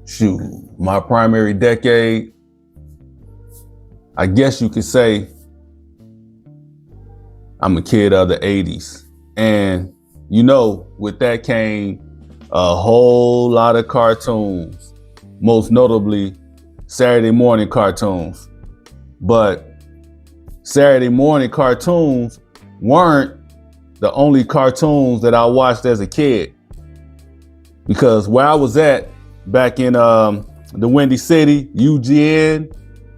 Shoot, my primary decade, I guess you could say I'm a kid of the 80s. And you know, with that came a whole lot of cartoons, most notably Saturday morning cartoons. But Saturday morning cartoons weren't the only cartoons that I watched as a kid. Because where I was at back in the Windy City, UGN,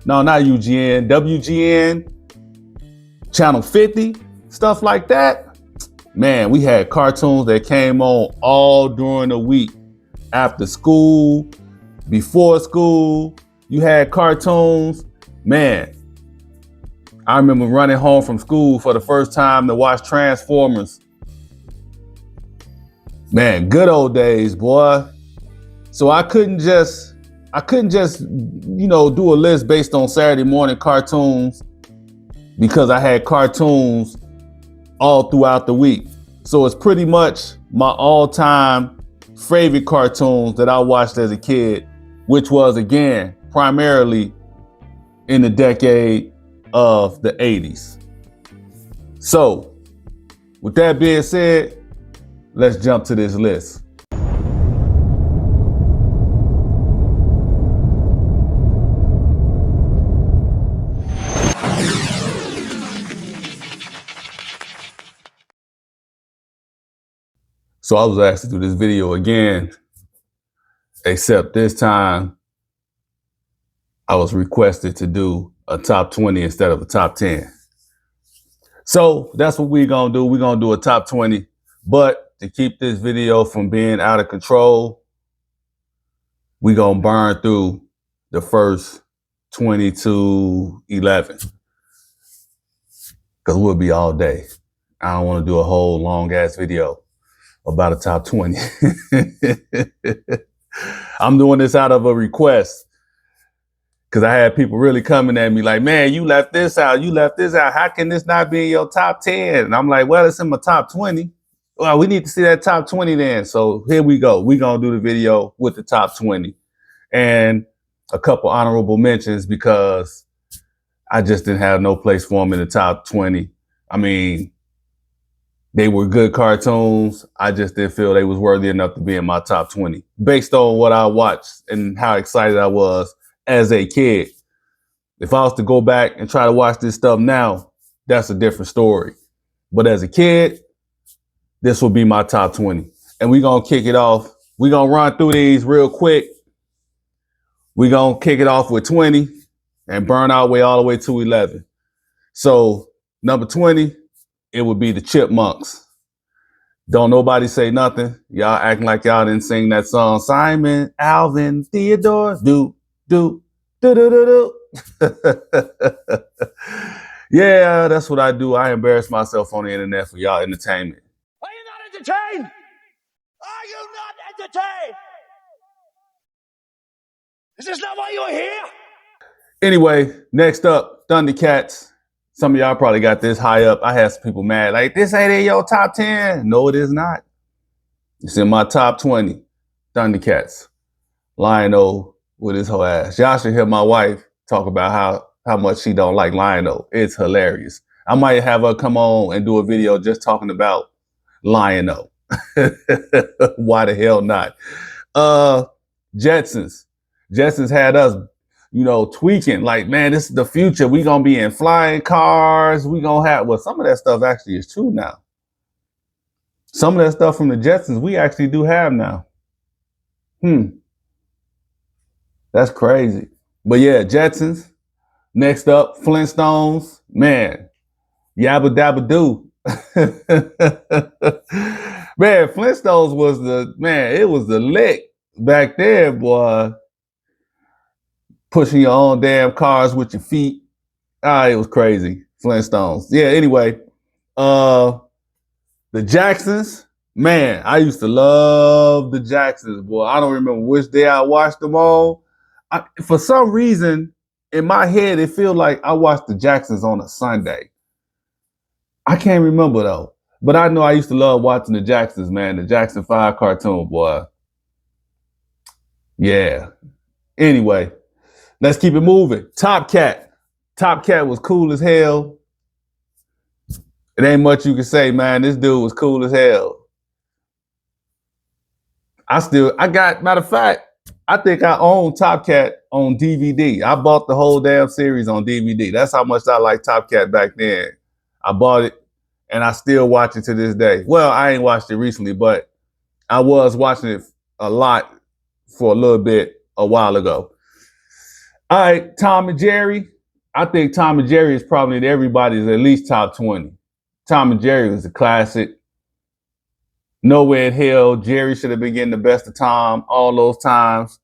no, not UGN, WGN, Channel 50, stuff like that. Man, we had cartoons that came on all during the week. After school, before school, you had cartoons. Man, I remember running home from school for the first time to watch Transformers. Man, good old days, boy. So I couldn't just, do a list based on Saturday morning cartoons because I had cartoons all throughout the week. So it's pretty much my all-time favorite cartoons that I watched as a kid, which was, again, primarily in the decade of the 80s. So with that being said, let's jump to this list. So I was asked to do this video again, except this time I was requested to do a top 20 instead of a top 10. So that's what we're gonna do. We're gonna do a top 20, but to keep this video from being out of control, we're gonna burn through the first 20 to 11, because we'll be all day. I don't wanna do a whole long ass video about a top 20. I'm doing this out of a request because I had people really coming at me like, man, you left this out. You left this out. How can this not be in your top 10? And I'm like, well, it's in my top 20. Well, we need to see that top 20 then. So here we go. We're going to do the video with the top 20 and a couple honorable mentions because I just didn't have no place for them in the top 20. I mean, they were good cartoons. I just didn't feel they was worthy enough to be in my top 20 based on what I watched and how excited I was as a kid. If I was to go back and try to watch this stuff now, that's a different story. But as a kid, this will be my top 20. And we're going to kick it off. We're going to run through these real quick. We're going to kick it off with 20 and burn our way all the way to 11. So number 20, it would be the Chipmunks. Don't nobody say nothing. Y'all acting like y'all didn't sing that song. Simon, Alvin, Theodore, do. Yeah, that's what I do. I embarrass myself on the internet for y'all entertainment. Are you not entertained? Are you not entertained? Is this not why you're here? Anyway, next up, Thundercats. Some of y'all probably got this high up. I had some people mad, like, this ain't in your top 10. No, it is not. It's in my top 20. Thundercats. Lion-O with his whole ass. Y'all should hear my wife talk about how much she don't like Lion-O. It's hilarious. I might have her come on and do a video just talking about Lion-O. Why the hell not? Jetsons. Jetsons had us, tweaking like, man, this is the future. We gonna be in flying cars. We gonna have, well, some of that stuff actually is true now. Some of that stuff from the Jetsons we actually do have now. That's crazy. But yeah, Jetsons. Next up, Flintstones. Man, yabba dabba doo. Man, Flintstones was it was the lick back there, boy. Pushing your own damn cars with your feet. It was crazy. Flintstones. Yeah, anyway. The Jacksons. Man, I used to love the Jacksons, boy. I don't remember which day I watched them all. For some reason, in my head, it feels like I watched the Jacksons on a Sunday. I can't remember, though. But I know I used to love watching the Jacksons, man. The Jackson 5 cartoon, boy. Yeah. Anyway, let's keep it moving. Top Cat. Top Cat was cool as hell. It ain't much you can say, man. This dude was cool as hell. Matter of fact, I think I own Top Cat on DVD. I bought the whole damn series on DVD. That's how much I liked Top Cat back then. I bought it and I still watch it to this day. Well, I ain't watched it recently, but I was watching it a lot for a little bit a while ago. All right, Tom and Jerry. I think Tom and Jerry is probably everybody's at least top 20. Tom and Jerry was a classic. Nowhere in hell, Jerry should have been getting the best of Tom all those times.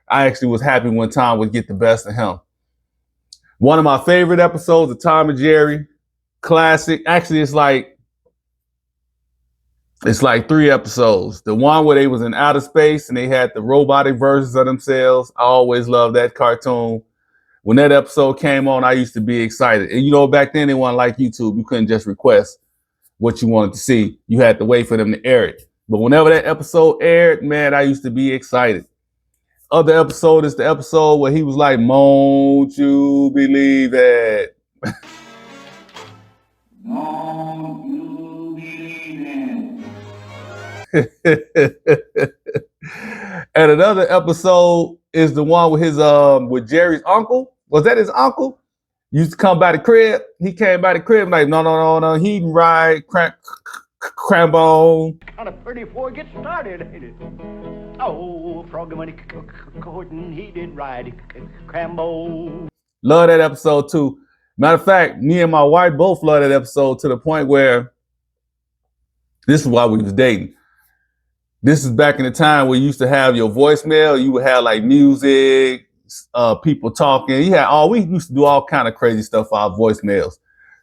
I actually was happy when Tom would get the best of him. One of my favorite episodes of Tom and Jerry, classic. Actually, it's like 3 episodes. The one where they was in outer space and they had the robotic versions of themselves. I always loved that cartoon. When that episode came on, I used to be excited. And you know, back then they wasn't like YouTube. You couldn't just request what you wanted to see. You had to wait for them to air it. But whenever that episode aired, man, I used to be excited. Other episode is the episode where he was like, "Won't you believe it?" Won't you believe it? And another episode is the one with his with Jerry's uncle. Was that his uncle? Used to come by the crib. He came by the crib like, no. He can ride Crambone. Kind of pretty before it gets started, ain't it? Oh, Froggy Money Gordon, he did ride Crambo. Love that episode too. Matter of fact, me and my wife both love that episode to the point where this is why we was dating. This is back in the time where you used to have your voicemail. You would have like music, people talking. We used to do all kind of crazy stuff for our voicemails.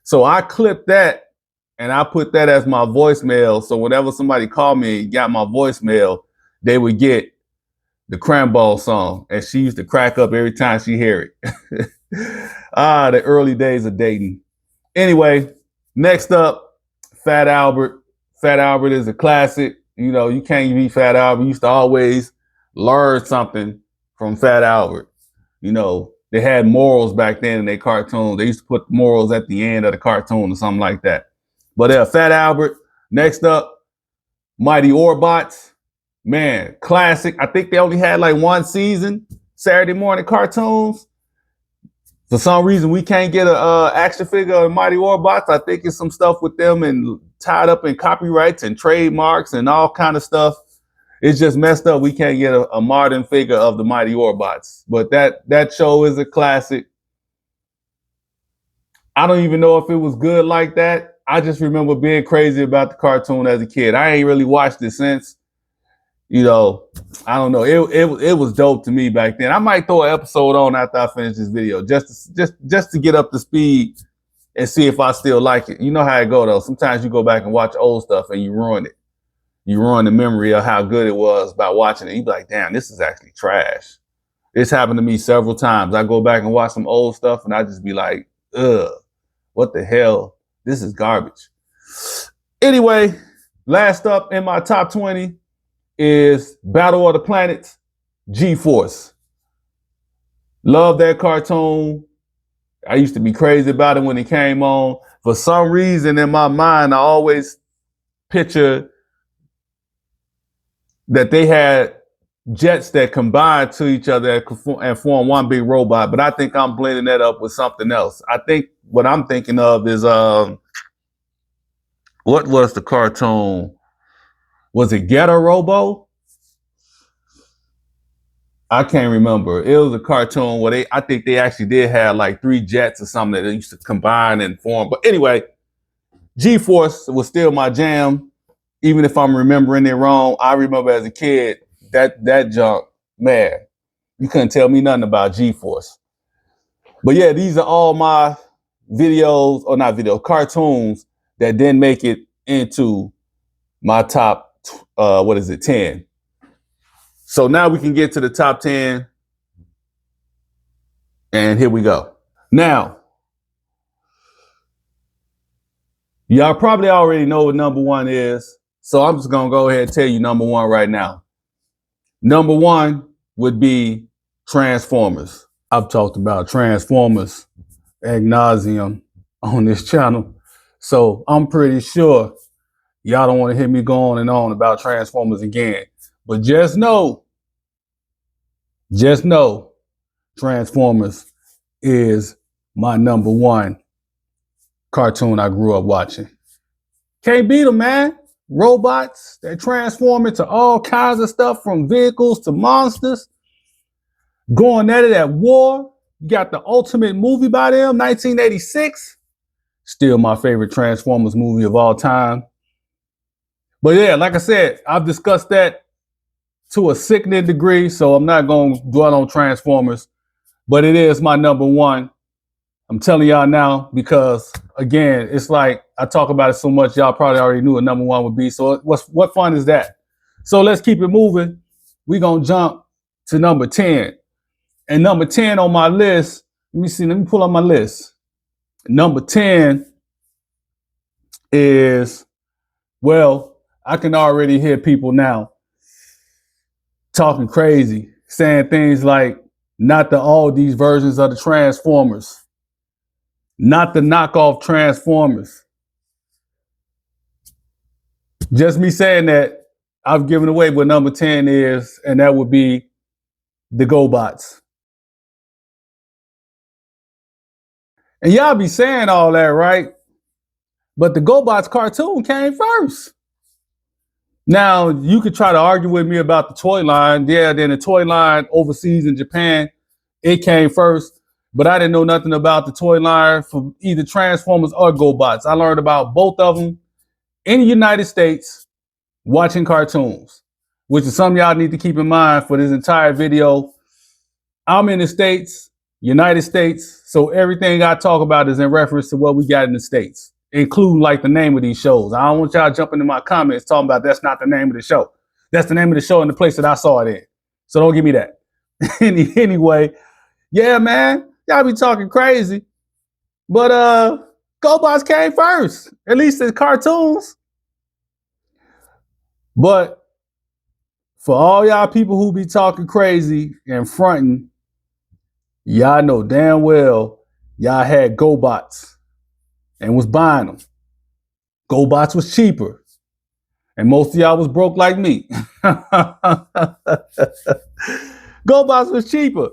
So I clipped that and I put that as my voicemail. So whenever somebody called me and got my voicemail, they would get the Crambo song. And she used to crack up every time she hear it. The early days of dating. Anyway, next up, Fat Albert. Fat Albert is a classic. You know, you can't beat Fat Albert. You used to always learn something from Fat Albert. You know, they had morals back then in their cartoons. They used to put morals at the end of the cartoon or something like that. But Fat Albert. Next up, Mighty Orbots. Man, classic. I think they only had like one season, Saturday morning cartoons. For some reason, we can't get a action figure of Mighty Orbots. I think it's some stuff with them and tied up in copyrights and trademarks and all kind of stuff. It's just messed up. We can't get a modern figure of the Mighty Orbots. But that show is a classic. I don't even know if it was good like that. I just remember being crazy about the cartoon as a kid. I ain't really watched it since. You know, I don't know. It was dope to me back then. I might throw an episode on after I finish this video, just to get up to speed and see if I still like it. You know how it go though. Sometimes you go back and watch old stuff and you ruin it. You ruin the memory of how good it was by watching it. You be like, damn, this is actually trash. It's happened to me several times. I go back and watch some old stuff and I just be like, ugh, what the hell? This is garbage. Anyway, last up in my top 20 is Battle of the Planets, G-Force. Love that cartoon. I used to be crazy about it when it came on. For some reason in my mind, I always picture that they had jets that combined to each other and form one big robot. But I think I'm blending that up with something else. I think what I'm thinking of is, what was the cartoon? Was it Ghetto Robo? I can't remember. It was a cartoon where I think they actually did have like 3 jets or something that they used to combine and form. But anyway, G-Force was still my jam. Even if I'm remembering it wrong, I remember as a kid, that junk, man, you couldn't tell me nothing about G-Force. But yeah, these are all my cartoons that didn't make it into my top, 10. So now we can get to the top 10. And here we go. Now, y'all probably already know what number 1 is. So I'm just going to go ahead and tell you number 1 right now. Number 1 would be Transformers. I've talked about Transformers ad nauseum on this channel. So I'm pretty sure y'all don't want to hear me go on and on about Transformers again. But just know, Transformers is my number one cartoon I grew up watching. Can't beat them, man. Robots that transform into all kinds of stuff, from vehicles to monsters. Going at it at war. You got the ultimate movie by them, 1986. Still my favorite Transformers movie of all time. But yeah, like I said, I've discussed that to a sickening degree, so I'm not going to dwell on Transformers. But it is my number one. I'm telling y'all now because, again, it's like I talk about it so much, y'all probably already knew what number one would be. So what fun is that? So let's keep it moving. We're going to jump to number 10. And number 10 on my list, let me pull up my list. Number 10 is, well, I can already hear people now talking crazy, saying things like, not the all these versions of the Transformers. Not the knockoff Transformers. Just me saying that, I've given away what number 10 is, and that would be the Gobots. And y'all be saying all that, right? But the Gobots cartoon came first. Now, you could try to argue with me about the toy line. Yeah, then the toy line overseas in Japan, it came first. But I didn't know nothing about the toy line for either Transformers or Gobots. I learned about both of them in the United States watching cartoons, which is something y'all need to keep in mind for this entire video. I'm in the States, United States, so everything I talk about is in reference to what we got in the States, including like the name of these shows. I don't want y'all jumping in my comments talking about that's not the name of the show. That's the name of the show in the place that I saw it in. So don't give me that. Anyway, yeah, man, y'all be talking crazy. But GoBots came first, at least in cartoons. But for all y'all people who be talking crazy and fronting, y'all know damn well y'all had GoBots and was buying them. GoBots was cheaper. And most of y'all was broke like me. GoBots was cheaper.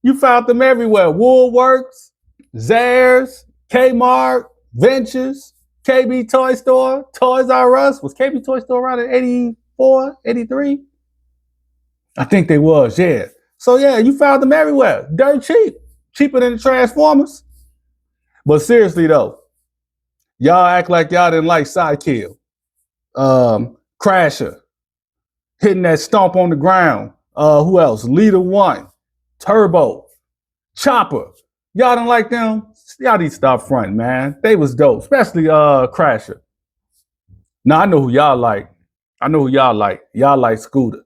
You found them everywhere. Woolworths, Zaire's, Kmart, Ventures, KB Toy Store, Toys R Us. Was KB Toy Store around in 84, 83? I think they was, yeah. So yeah, you found them everywhere. Dirt cheap. Cheaper than the Transformers. But seriously though, y'all act like y'all didn't like Sidekill. Crasher. Hitting that stomp on the ground. Who else? Leader One. Turbo. Chopper. Y'all don't like them? Y'all need to stop fronting, man. They was dope. Especially Crasher. Now I know who y'all like. Y'all like Scooter.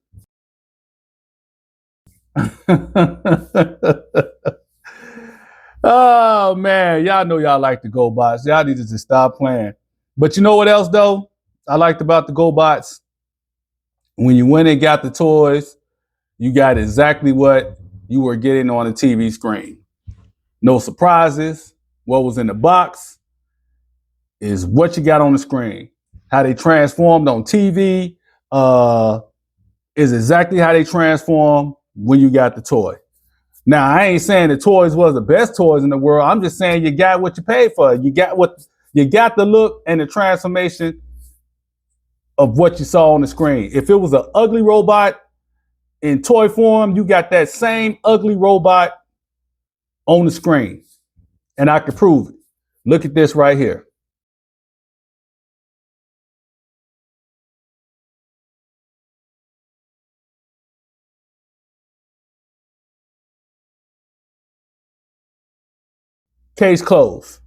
Oh man, y'all know y'all like the GoBots. Y'all need to just stop playing. But you know what else though I liked about the GoBots? When you went and got the toys, you got exactly what you were getting on the TV screen. No surprises. What was in the box is what you got on the screen. How they transformed on TV is exactly how they transform when you got the toy. Now, I ain't saying the toys was the best toys in the world. I'm just saying you got what you paid for. You got the look and the transformation of what you saw on the screen. If it was an ugly robot in toy form, you got that same ugly robot on the screen. And I can prove it. Look at this right here. Case closed.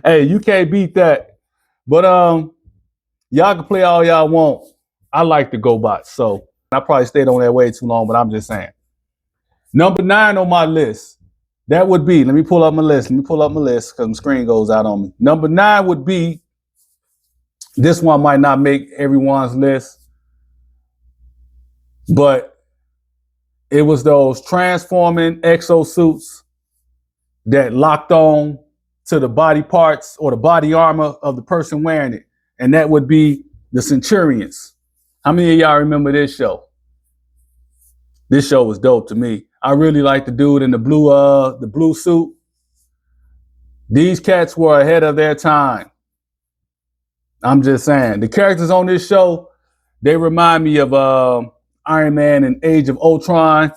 Hey, you can't beat that. But y'all can play all y'all want. I like the GoBots, so I probably stayed on that way too long, but I'm just saying. Number 9 on my list, that would be, let me pull up my list because the screen goes out on me. Number 9 would be, this one might not make everyone's list, But it was those transforming exosuits that locked on to the body parts or the body armor of the person wearing it. And that would be the Centurions. How many of y'all remember this show? This show was dope to me. I really liked the dude in the blue suit. These cats were ahead of their time. I'm just saying. The characters on this show, they remind me of Iron Man and Age of Ultron,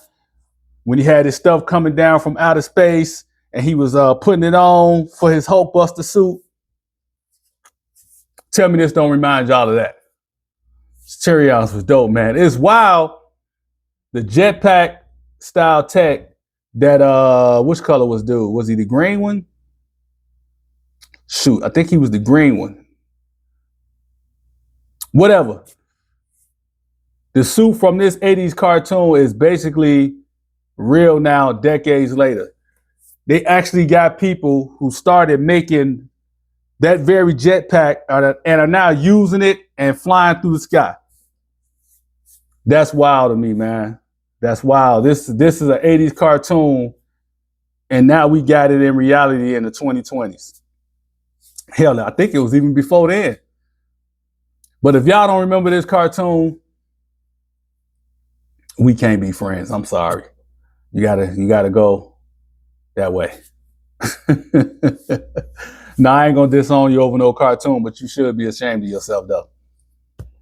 when he had his stuff coming down from outer space and he was putting it on for his Hulkbuster suit. Tell me this don't remind y'all of that. Centurions was dope, man. It's wild. The jetpack style tech that which color was dude? Was he the green one? Shoot, I think he was the green one. Whatever. The suit from this 80s cartoon is basically real now, decades later. They actually got people who started making that very jetpack and are now using it and flying through the sky. That's wild to me, man. That's wild. This is an 80s cartoon, and now we got it in reality in the 2020s. Hell, I think it was even before then. But if y'all don't remember this cartoon, we can't be friends. I'm sorry. You gotta go that way. Now, I ain't gonna disown you over no cartoon, but you should be ashamed of yourself, though.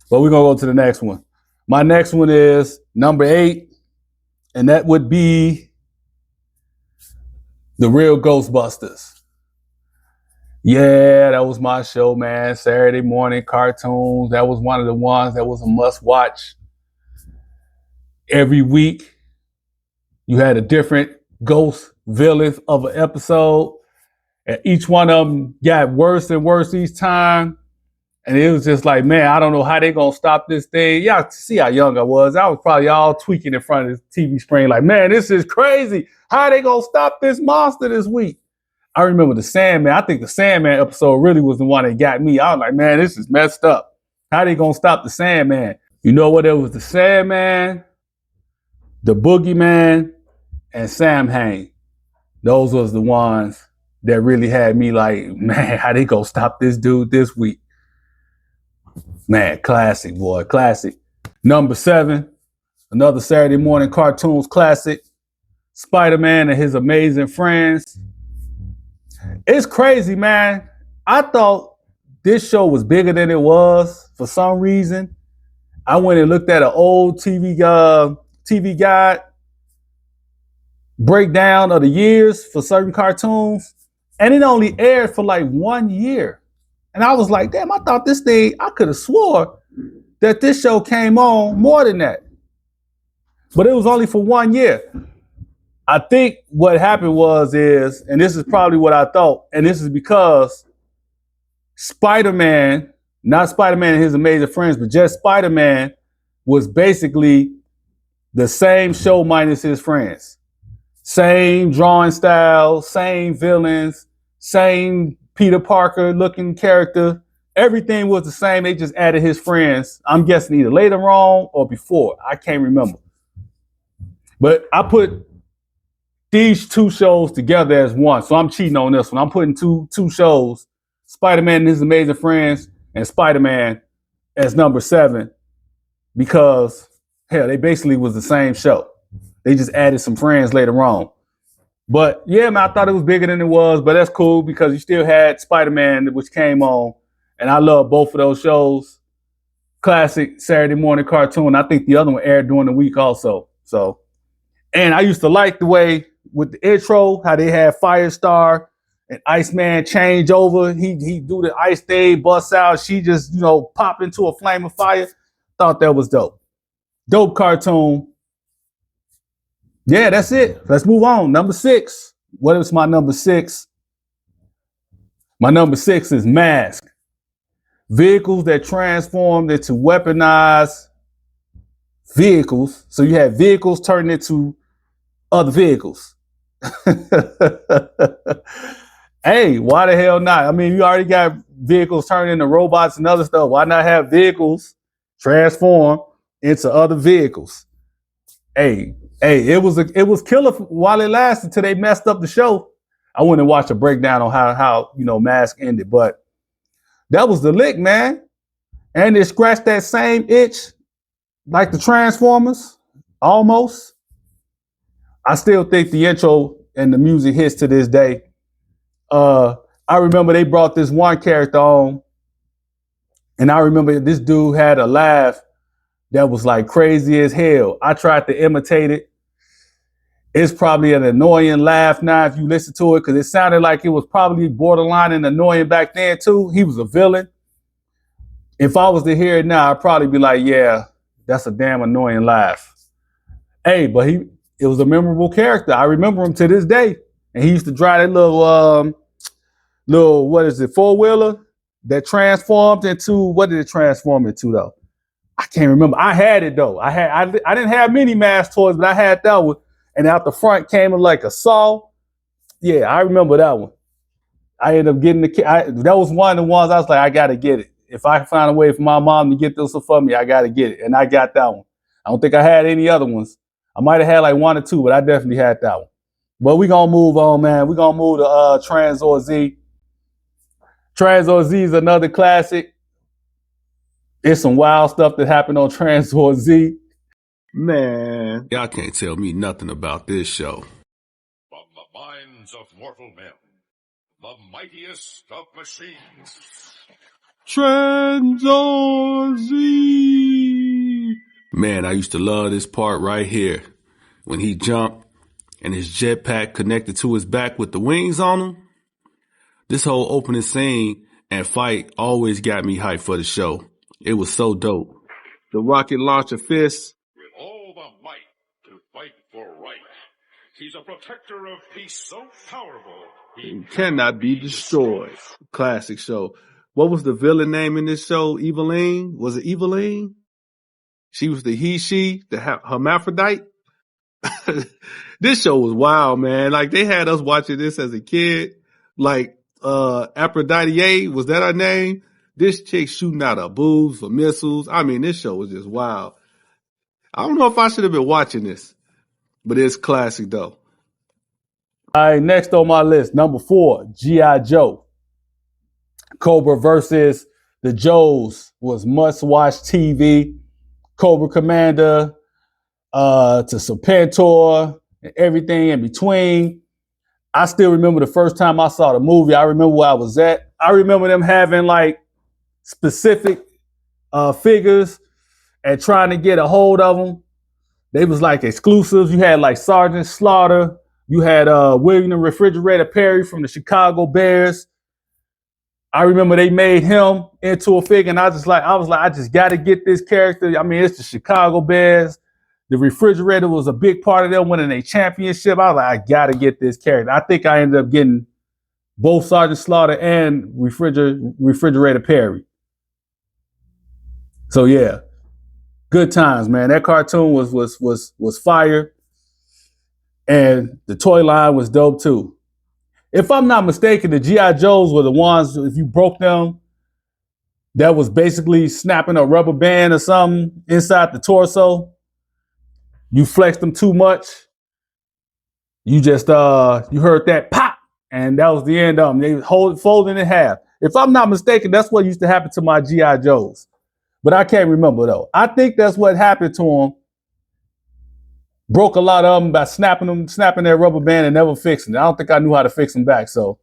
But we're gonna go to the next one. My next one is number 8, and that would be the real Ghostbusters. Yeah, that was my show, man. Saturday morning cartoons. That was one of the ones that was a must watch. Every week, you had a different ghost villain of an episode. And each one of them got worse and worse each time. And it was just like, man, I don't know how they going to stop this thing. Y'all see how young I was. I was probably all tweaking in front of the TV screen like, man, this is crazy. How are they going to stop this monster this week? I remember the Sandman. I think the Sandman episode really was the one that got me. I was like, man, this is messed up. How are they going to stop the Sandman? You know what? It was the Sandman, the Boogeyman, and Sam Hain. Those was the ones that really had me like, man, how they gonna stop this dude this week? Man, classic, boy, classic. Number 7, another Saturday morning cartoons classic, Spider-Man and His Amazing Friends. It's crazy, man. I thought this show was bigger than it was for some reason. I went and looked at an old TV guide breakdown of the years for certain cartoons, and it only aired for like 1 year. And I was like, damn, I thought this thing, I could have swore that this show came on more than that. But it was only for 1 year. I think what happened is, and this is probably what I thought, and this is because Spider-Man, not Spider-Man and His Amazing Friends, but just Spider-Man was basically the same show minus his friends. Same drawing style, same villains, same Peter Parker looking character. Everything was the same. They just added his friends. I'm guessing either later on or before. I can't remember. But I put these two shows together as one. So I'm cheating on this one. I'm putting two shows, Spider-Man and His Amazing Friends and Spider-Man as number 7 because, hell, they basically was the same show. They just added some friends later on. But yeah, man, I thought it was bigger than it was, but that's cool because you still had Spider-Man, which came on. And I love both of those shows. Classic Saturday morning cartoon. I think the other one aired during the week also. So, and I used to like the way with the intro, how they had Firestar and Iceman change over. He do the ice thing, bust out. She just, pop into a flame of fire. Thought that was dope. Dope cartoon. Yeah, that's it. Let's move on. Number 6. What is my number 6? My number 6 is M.A.S.K. Vehicles that transformed into weaponized vehicles. So you have vehicles turning into other vehicles. Hey, why the hell not? I mean, you already got vehicles turning into robots and other stuff. Why not have vehicles transform into other vehicles? Hey, it was killer while it lasted till they messed up the show. I wouldn't watch a breakdown on how Mask ended, but that was the lick, man. And it scratched that same itch like the Transformers, almost. I still think the intro and the music hits to this day. I remember they brought this one character on, and I remember this dude had a laugh that was like crazy as hell. I tried to imitate it. It's probably an annoying laugh now if you listen to it, because it sounded like it was probably borderline and annoying back then too. He was a villain. If I was to hear it now, I'd probably be like, yeah, that's a damn annoying laugh. Hey, but it was a memorable character. I remember him to this day. And he used to drive that little what is it, four-wheeler that transformed into, what did it transform into though? I can't remember. I had it though. I didn't have many M.A.S.K toys, but I had that one. And out the front came like a saw. Yeah, I remember that one. I ended up getting that was one of the ones I was like, I gotta get it. If I find a way for my mom to get this for me, I gotta get it. And I got that one. I don't think I had any other ones. I might have had like one or two, but I definitely had that one. But we gonna move on, man. We gonna move to Tranzor Z. Tranzor Z is another classic. It's some wild stuff that happened on Tranzor Z. Man, y'all can't tell me nothing about this show. From the minds of mortal men, the mightiest of machines. Tranzor Z. Man, I used to love this part right here. When he jumped and his jetpack connected to his back with the wings on him. This whole opening scene and fight always got me hyped for the show. It was so dope. The rocket launcher fist. With all the might to fight for right. He's a protector of peace so powerful, he cannot be destroyed. Classic show. What was the villain name in this show? Eveline? Was it Eveline? She was the she, the hermaphrodite. This show was wild, man. Like they had us watching this as a kid. Like Aphrodite, was that her name? This chick shooting out her boobs for missiles. I mean, this show was just wild. I don't know if I should have been watching this, but it's classic though. All right, next on my list, number 4, G.I. Joe. Cobra versus the Joes was must-watch TV. Cobra Commander to Serpentor and everything in between. I still remember the first time I saw the movie. I remember where I was at. I remember them having like specific figures and trying to get a hold of them. They was like exclusives. You had like Sergeant Slaughter. You had William the Refrigerator Perry from the Chicago Bears. I remember they made him into a figure, and I was like, I just got to get this character. I mean, it's the Chicago Bears. The Refrigerator was a big part of them winning a championship. I was like, I got to get this character. I think I ended up getting both Sergeant Slaughter and Refrigerator Perry. So yeah, good times, man. That cartoon was fire, and the toy line was dope too. If I'm not mistaken, the G.I. Joes were the ones, if you broke them, that was basically snapping a rubber band or something inside the torso. You flexed them too much. You just, you heard that pop, and that was the end of them. They folded in half. If I'm not mistaken, that's what used to happen to my G.I. Joes. But I can't remember, though. I think that's what happened to them. Broke a lot of them by snapping their rubber band and never fixing it. I don't think I knew how to fix them back, so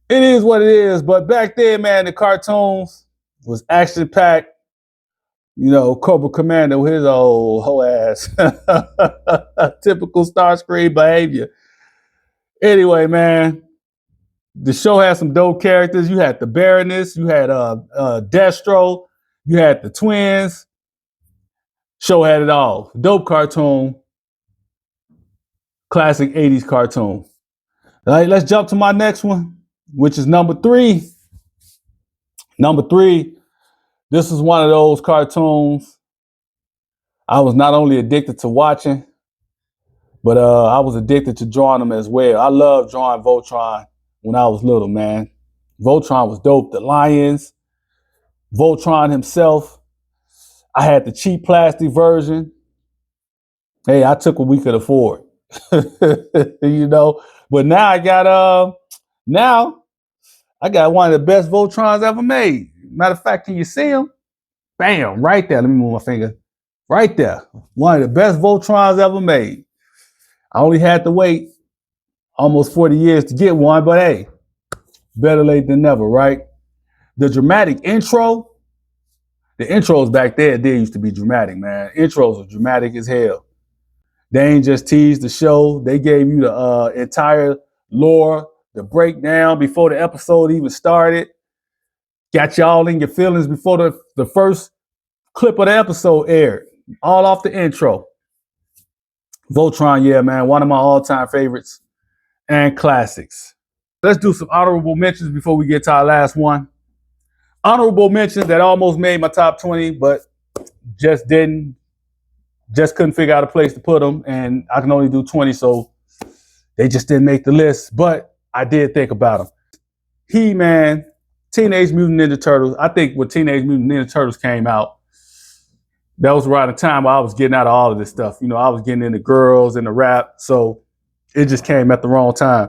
it is what it is. But back then, man, the cartoons was action-packed. You know, Cobra Commander with his old whole ass. Typical Starscream behavior. Anyway, man, the show had some dope characters. You had the Baroness. You had Destro. You had the twins. Show had it all. Dope cartoon. Classic 80s cartoon. All right, let's jump to my next one, which is number 3. Number 3, this is one of those cartoons I was not only addicted to watching, but I was addicted to drawing them as well. I loved drawing Voltron when I was little, man. Voltron was dope. The lions, Voltron himself. I had the cheap plastic version. Hey, I took what we could afford. You know, but now now I got one of the best Voltrons ever made. Matter of fact, can you see them? Bam, right there. Let me move my finger. Right there. One of the best Voltrons ever made. I only had to wait almost 40 years to get one, but hey, better late than never, right? The dramatic intro, the intros back there did used to be dramatic, man. Intros are dramatic as hell. They ain't just teased the show. They gave you the entire lore, the breakdown before the episode even started. Got y'all in your feelings before the first clip of the episode aired. All off the intro. Voltron, yeah, man, one of my all-time favorites and classics. Let's do some honorable mentions before we get to our last one. Honorable mentions that almost made my top 20, but just didn't. Just couldn't figure out a place to put them, and I can only do 20, so they just didn't make the list. But I did think about them. He-Man, Teenage Mutant Ninja Turtles. I think when Teenage Mutant Ninja Turtles came out, that was around the time where I was getting out of all of this stuff. You know, I was getting into girls and the rap, so it just came at the wrong time.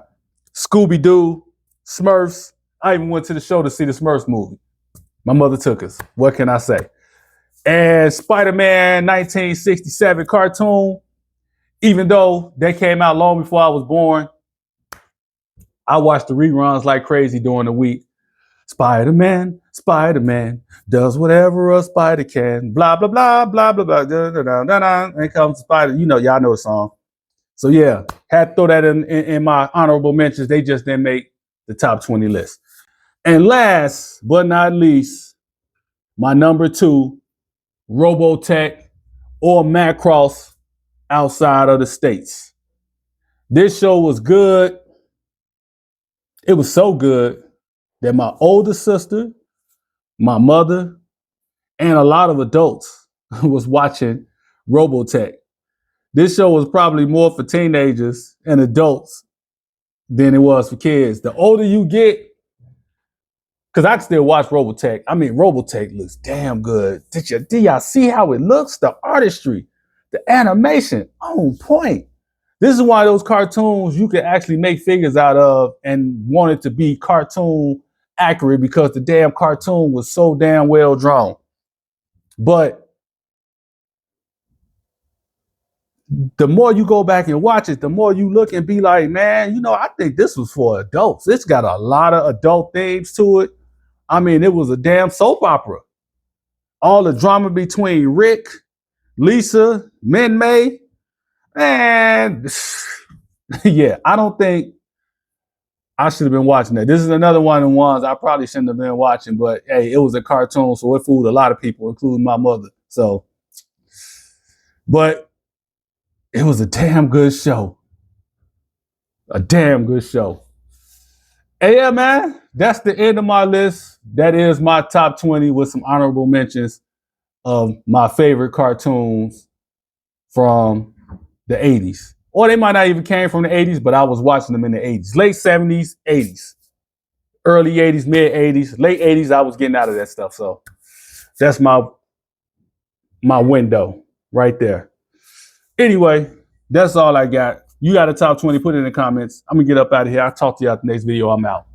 Scooby-Doo, Smurfs. I even went to the show to see the Smurfs movie. My mother took us. What can I say? And Spider-Man 1967 cartoon, even though they came out long before I was born, I watched the reruns like crazy during the week. Spider-Man does whatever a spider can. Blah, blah, blah, blah, blah, blah. Da, da, da, da, da. And comes Spider. You know, y'all know the song. So yeah, had to throw that in my honorable mentions. They just didn't make the top 20 list. And last but not least, my number 2, Robotech or Macross outside of the States. This show was good. It was so good that my older sister, my mother, and a lot of adults was watching Robotech. This show was probably more for teenagers and adults than it was for kids. The older you get, because I can still watch Robotech. I mean, Robotech looks damn good. Did y'all see how it looks? The artistry, the animation, on point. This is one of those cartoons you can actually make figures out of and want it to be cartoon accurate because the damn cartoon was so damn well drawn. But the more you go back and watch it, the more you look and be like, man, you know, I think this was for adults. It's got a lot of adult themes to it. I mean, it was a damn soap opera. All the drama between Rick, Lisa, Min-May, and yeah, I don't think I should have been watching that. This is another one of the ones I probably shouldn't have been watching, but hey, it was a cartoon, so it fooled a lot of people, including my mother. So, but it was a damn good show. A damn good show. And yeah, man, that's the end of my list. That is my top 20 with some honorable mentions of my favorite cartoons from the 80s. Or they might not even came from the 80s, but I was watching them in the 80s. Late 70s, 80s. Early 80s, mid 80s. Late 80s, I was getting out of that stuff. So that's my window right there. Anyway, that's all I got. You got a top 20, put it in the comments. I'm going to get up out of here. I'll talk to you out the next video. I'm out.